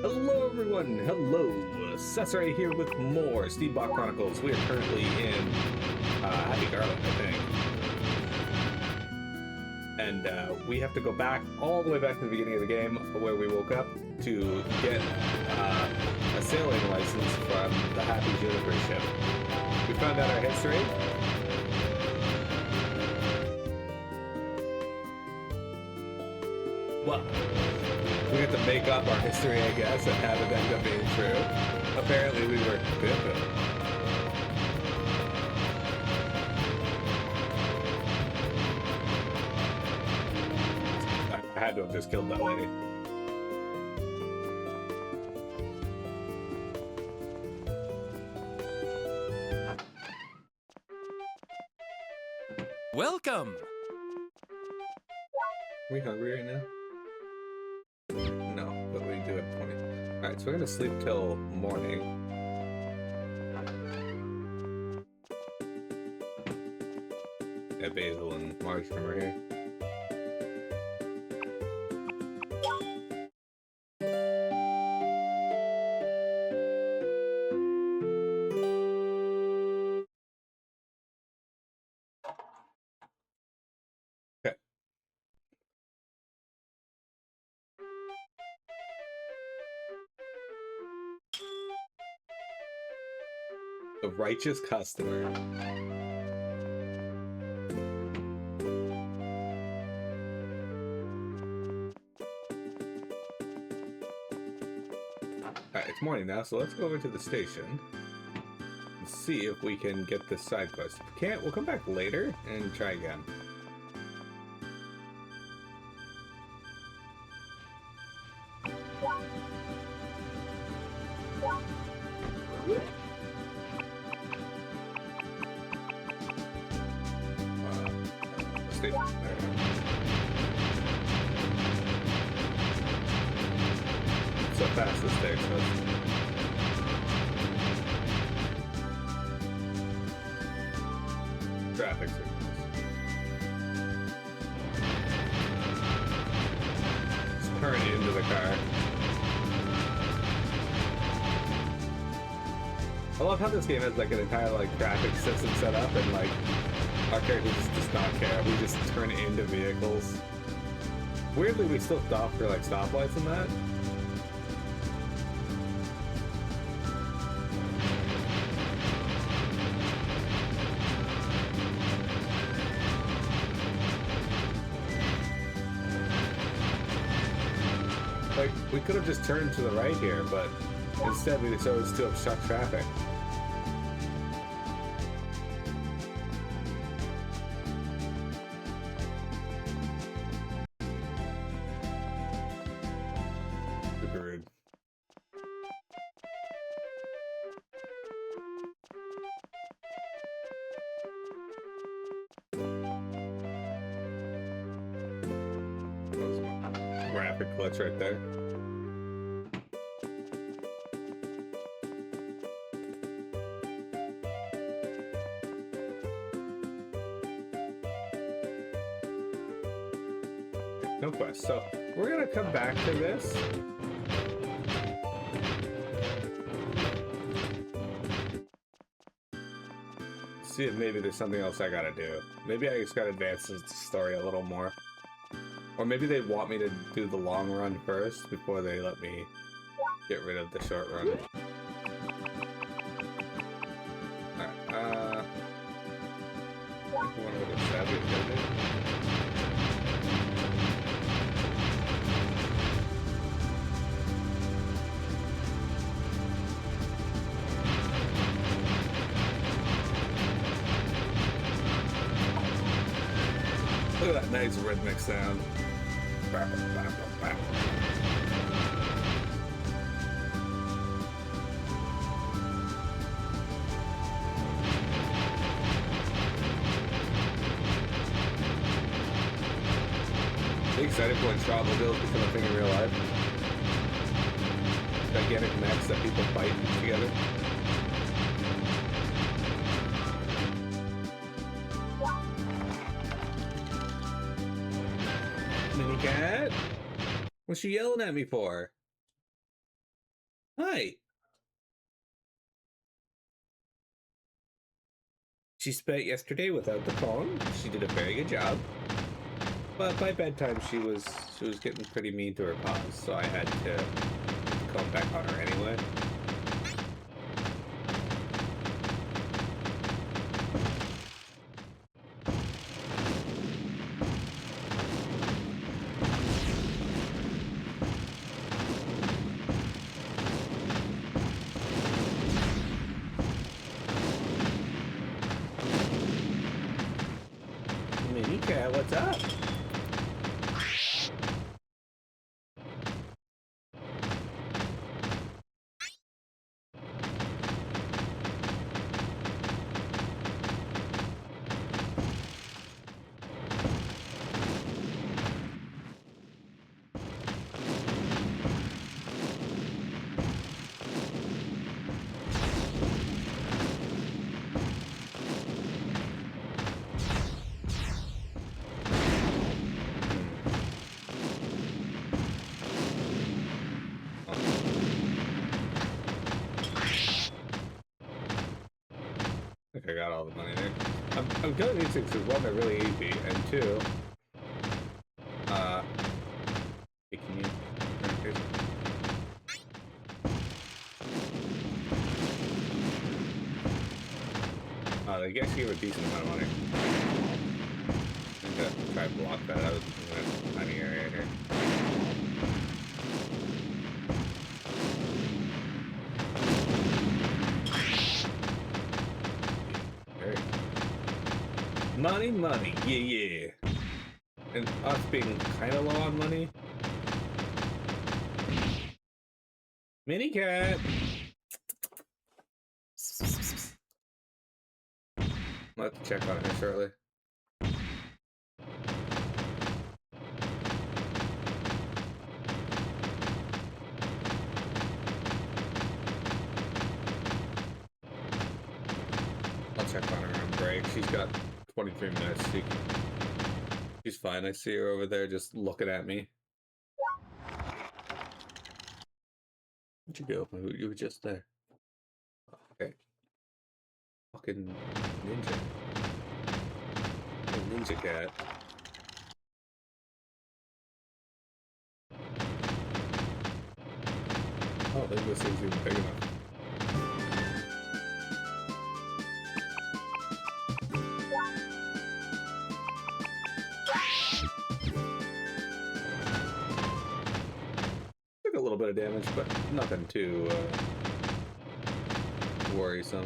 Hello everyone, hello, Cesare here with more Steambot Chronicles. We are currently in Happy Garland, I think. And we have to go back, all the way back to the beginning of the game, where we woke up, to get a sailing license from the Happy Juniper ship. We found out our history. Well, we have to make up our history, I guess, and have it end up being true. Apparently we were good. I had to have just killed that lady. Welcome! Are we hungry right now? No, but we do have 20. Alright, so we're gonna sleep till morning. Yeah, Basil and Marjoram are here. Okay. The righteous customer. Alright, it's morning now, so let's go over to the station and see if we can get this side quest. If we can't, we'll come back later and try again. Station there. So fast this takes us. Traffic signals. Let's turn into the car. I love how this game has like an entire like traffic system set up, and like our character just does not care. We just turn into vehicles. Weirdly, we still stop for like stoplights and that. Like, we could have just turned to the right here, but instead we chose to obstruct traffic. Super rude. Rapid clutch right there. No quest. So we're gonna come back to this. See if maybe there's something else I gotta do. Maybe I just gotta advance the story a little more. Or maybe they want me to do the long run first before they let me get rid of the short run. Alright, I think I wanna go to Savvy Building. Look at that nice rhythmic sound. Are you excited for when Strawmobiles become a thing in real life? Gigantic mechs that people fight together. Mini cat? What's she yelling at me for? Hi. She spent yesterday without the phone. She did a very good job. But by bedtime, she was getting pretty mean to her paws, so I had to put the comb back on her anyway. Mini cat, what's up? I think I got all the money there. I'm killing these things because one, they're really easy, and two, hey, can you turn your face? They guess you have a decent amount of money. I'm gonna try to block that. I was in that tiny area here. Money, money, yeah, yeah. And us being kind of low on money. Mini cat. I'll have to check on her shortly. I'll check on her on break. She's got 23 minutes. She's fine. I see her over there just looking at me. Where'd you go? You were just there. Okay. Fucking ninja. Oh, ninja cat. Oh, this thing's even big enough. Took a little bit of damage, but nothing too worrisome.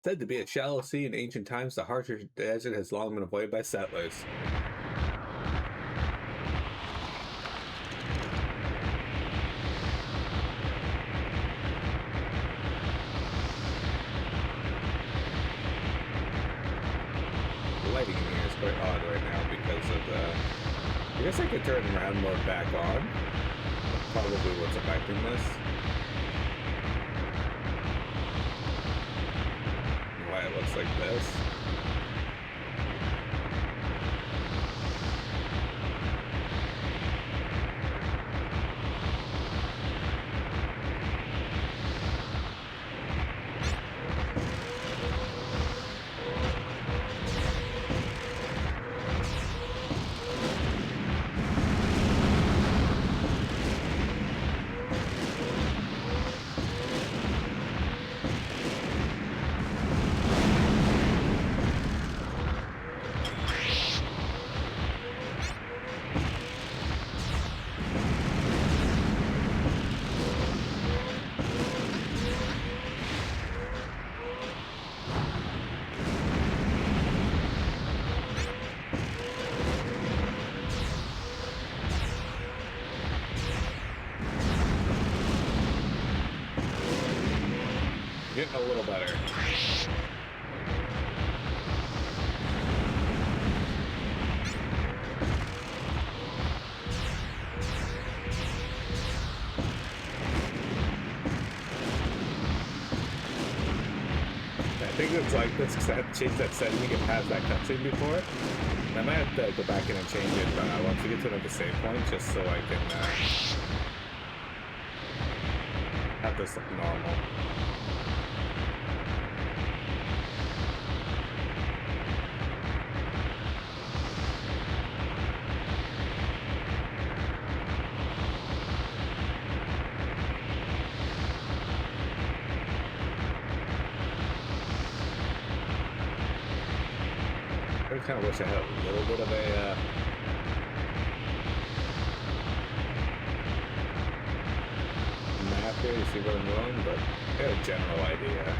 Said to be a shallow sea in ancient times, the harsher desert has long been avoided by settlers. The lighting in here is quite odd right now because of the... I guess I could turn around mode back on. That's probably what's affecting this. Why it looks like this. Getting a little better. it's like this because I had to change that setting to get past that cutscene before. And I might have to go back in and change it once we get to another save point, just so I can have this look normal. I kind of wish I had a little bit of a map here to see what I'm doing, but I got a general idea.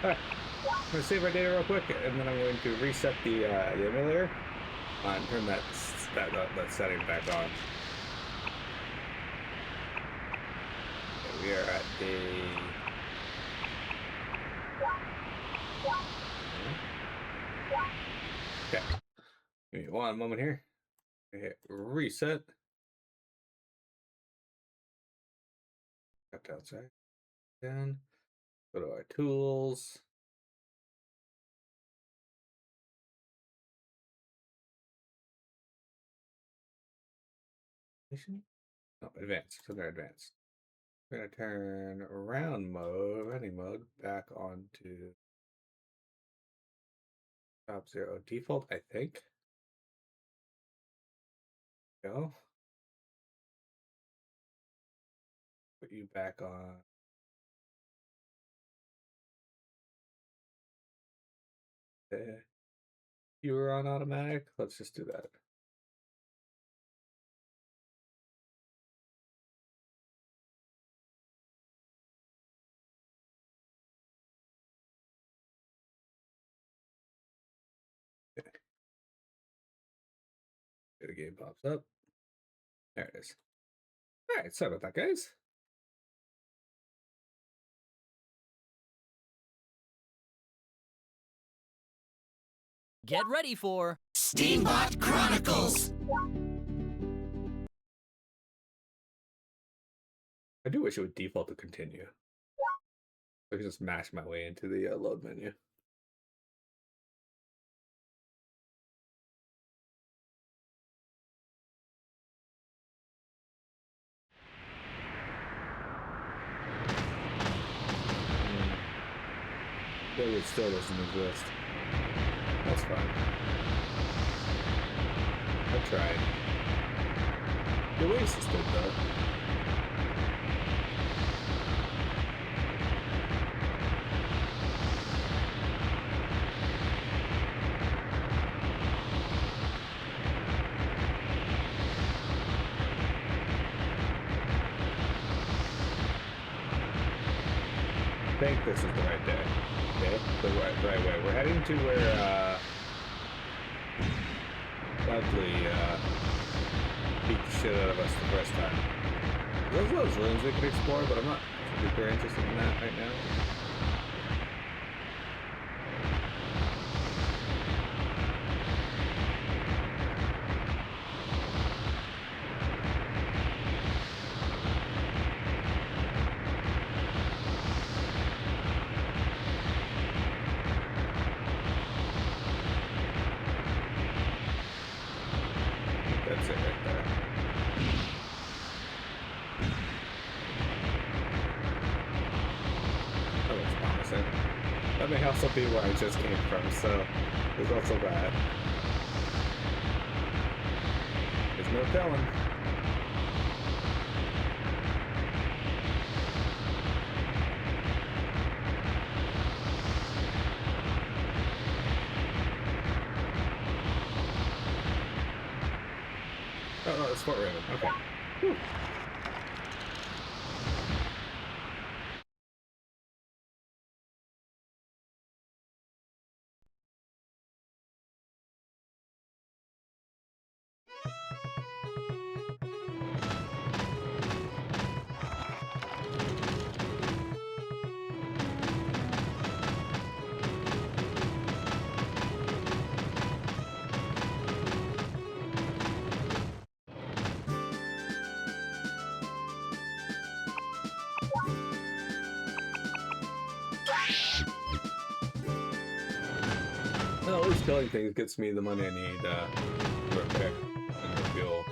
Alright, I'm going to save our data real quick, and then I'm going to reset the emulator and turn that setting back on. Okay, we are at the... Okay, give me one moment here. Hit reset. Got outside. Down. Go to our tools. No, advanced. So they're advanced. We're gonna turn around mode, running mode, back onto top 0 default, I think. Go. Put you back on. You were on automatic. Let's just do that. Okay. The game pops up. There it is. All right, sorry about that, guys. Get ready for Steambot Chronicles! I do wish it would default to continue. I could just mash my way into the load menu. It still doesn't exist. That's fine. I tried. The Oasis did though. I think this is the right day. Okay, the right way. We're heading to where Lovely beat the shit out of us the first time. There's those rooms we can explore, but I'm not super interested in that right now. That's it right there. That looks promising. That may also be where I just came from, so there's also that. There's no telling. Oh, no, it's Fort Raven. Okay. Whew. always killing things gets me the money I need to repair and refuel.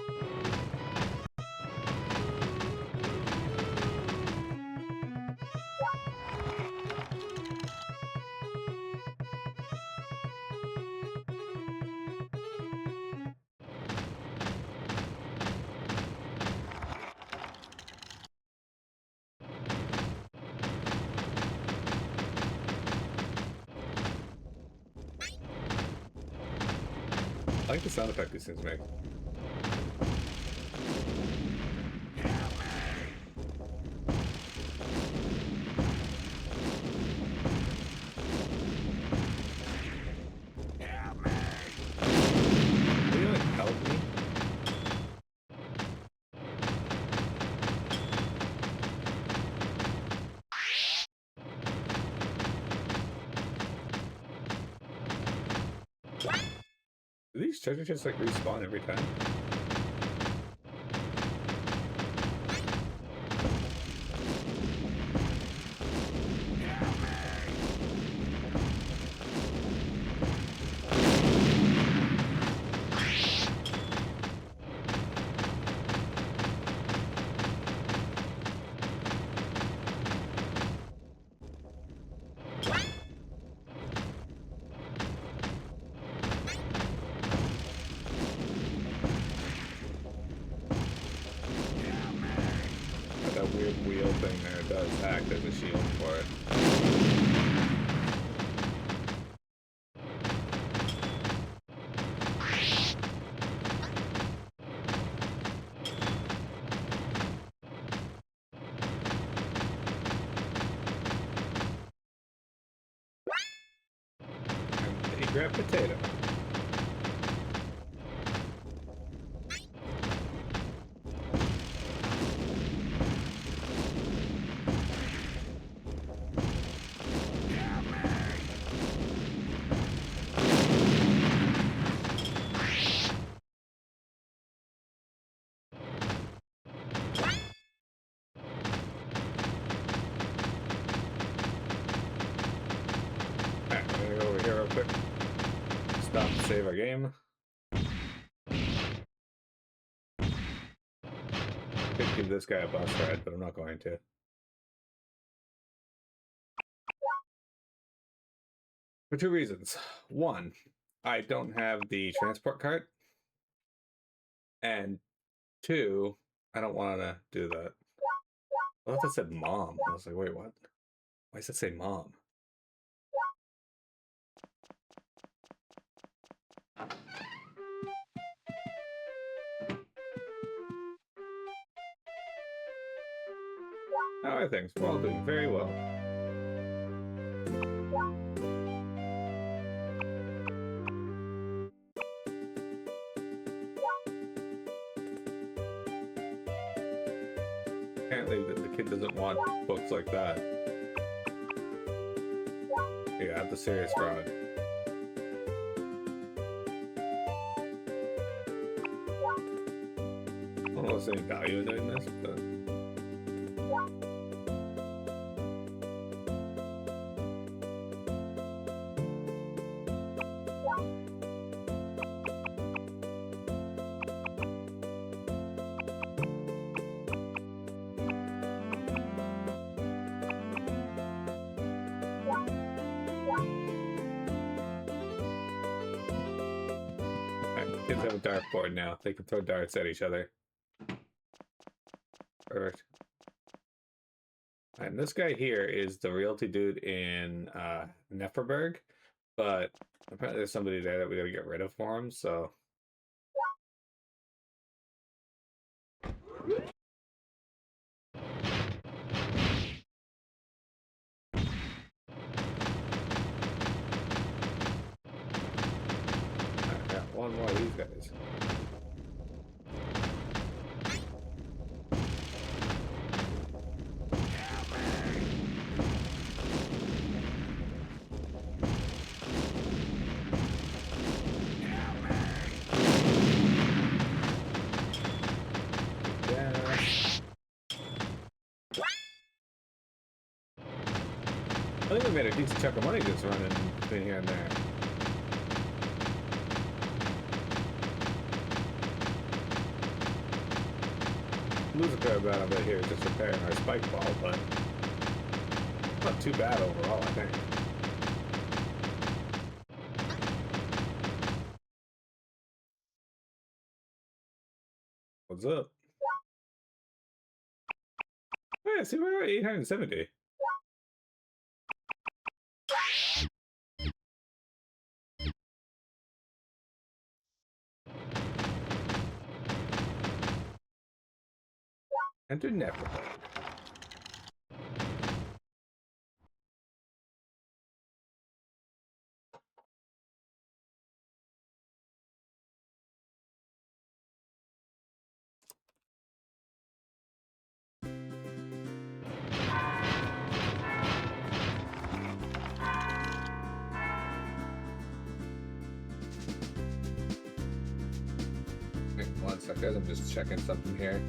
I like the sound effect these things make. Will you like help me? Do these treasure chests like respawn every time? That weird wheel thing there does act as a shield for it. And a grab potato. Alright, I'm gonna go over here real quick. Stop to save our game. Could give this guy a bus ride, but I'm not going to. For two reasons. One, I don't have the transport cart. And two, I don't want to do that. I thought that said mom. I was like, wait, what? Why does it say mom? How are things? We're all doing very well. Apparently the kid doesn't want books like that. Yeah, have the serious fraud. I don't know if there's any value in doing this, but... Kids have a dartboard now. They can throw darts at each other. Perfect. And this guy here is the realty dude in Neferberg, but apparently there's somebody there that we gotta get rid of for him, so... One more of these guys. I think we made a decent chunk of money just running between here and there. lose a fair amount of it here just repairing our spike ball, but not too bad overall, I think. What's up? Oh, yeah, see, we're at 870. Enter Neverland. Wait, 1 second, I'm just checking something here.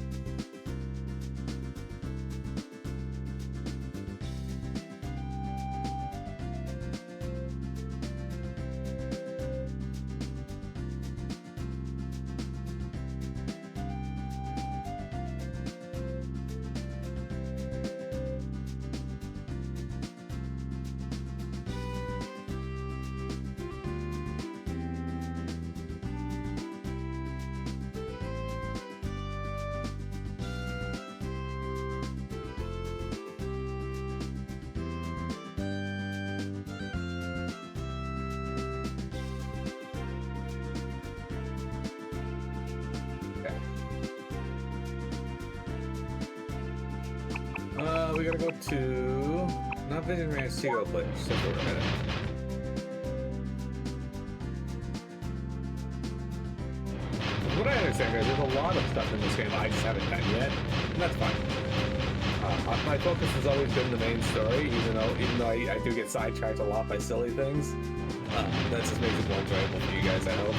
We gotta go to not Visionary Seagull Beach, so for a minute. What I understand, guys, there's a lot of stuff in this game I just haven't done yet, and that's fine. My focus has always been the main story, even though I do get sidetracked a lot by silly things. That just makes it more enjoyable for you guys, I hope.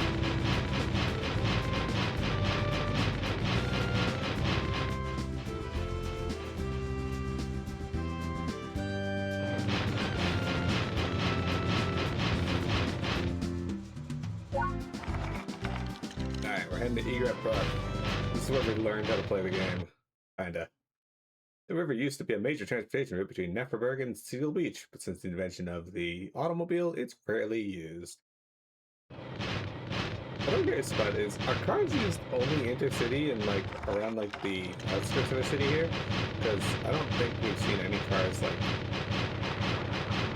And the Egret Brook. This is where we learned how to play the game. Kinda. The river used to be a major transportation route between Neferberg and Seagull Beach, but since the invention of the automobile, it's rarely used. What I'm curious about is, are cars used only intercity and like around like the outskirts of the city here? Because I don't think we've seen any cars like.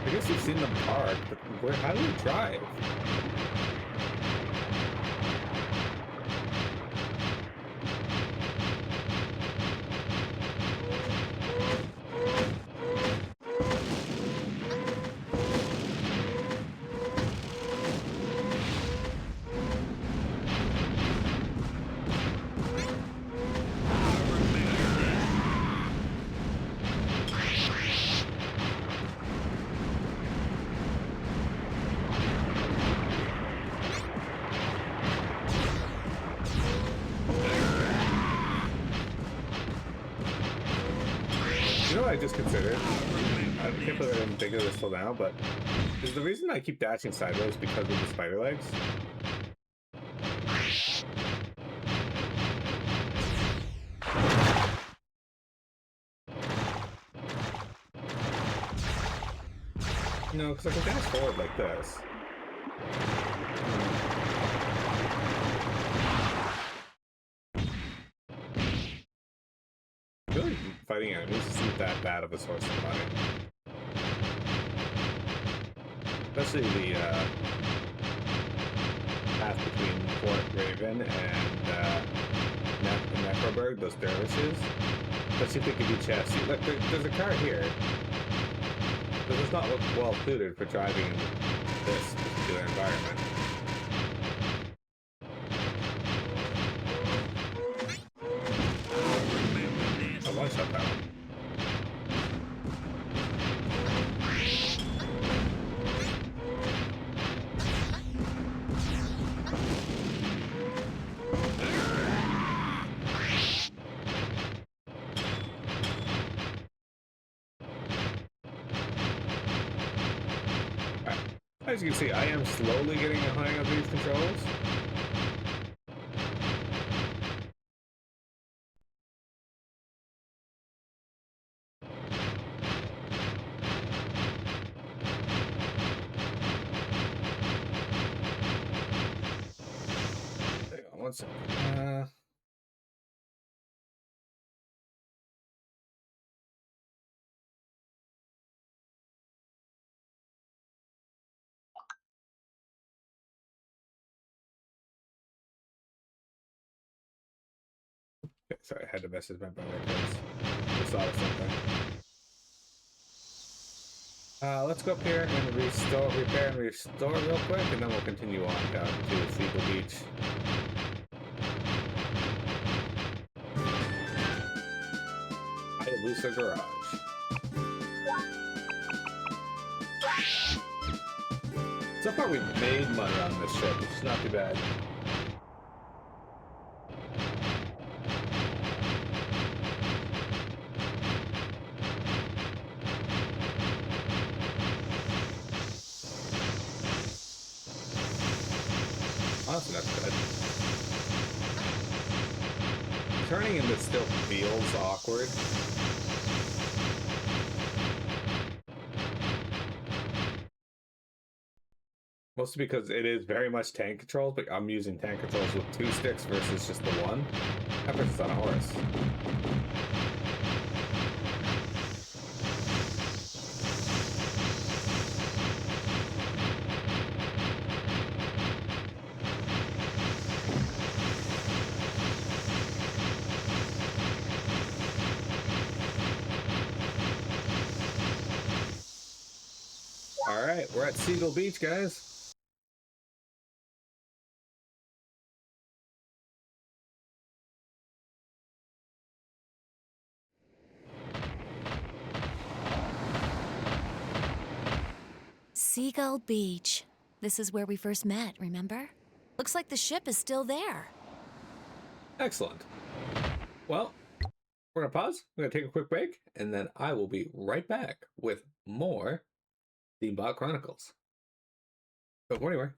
I guess we've seen them parked, but how do we drive? I just considered. I can't believe I didn't think of this till now, but is the reason I keep dashing sideways because of the spider legs? No, because I can dash forward like this. Really, fighting enemies isn't that bad of a source of money. Especially the path between Fort Raven and Necroberg, those dervishes. Let's see if they can do chests. See, look, there's a car here. But it's not well suited for driving in this particular environment. One shot that one. As you can see, I am slowly getting a hang of these controls. one second. Okay, sorry, I had to message my brother because I saw something. Let's go up here and repair and restore real quick, and then we'll continue on down to Seagull Beach. Hayabusa Garage. So far, we've made money on this ship, which is not too bad. Honestly, that's good. Turning in this still feels awkward. Mostly because it is very much tank controls, but I'm using tank controls with 2 sticks versus just the 1. That person's on a horse. Alright, we're at Seagull Beach, guys. Seagull Beach. This is where we first met, remember? Looks like the ship is still there. Excellent. Well, we're gonna pause. We're gonna take a quick break, and then I will be right back with more Steambot Chronicles. Don't go anywhere.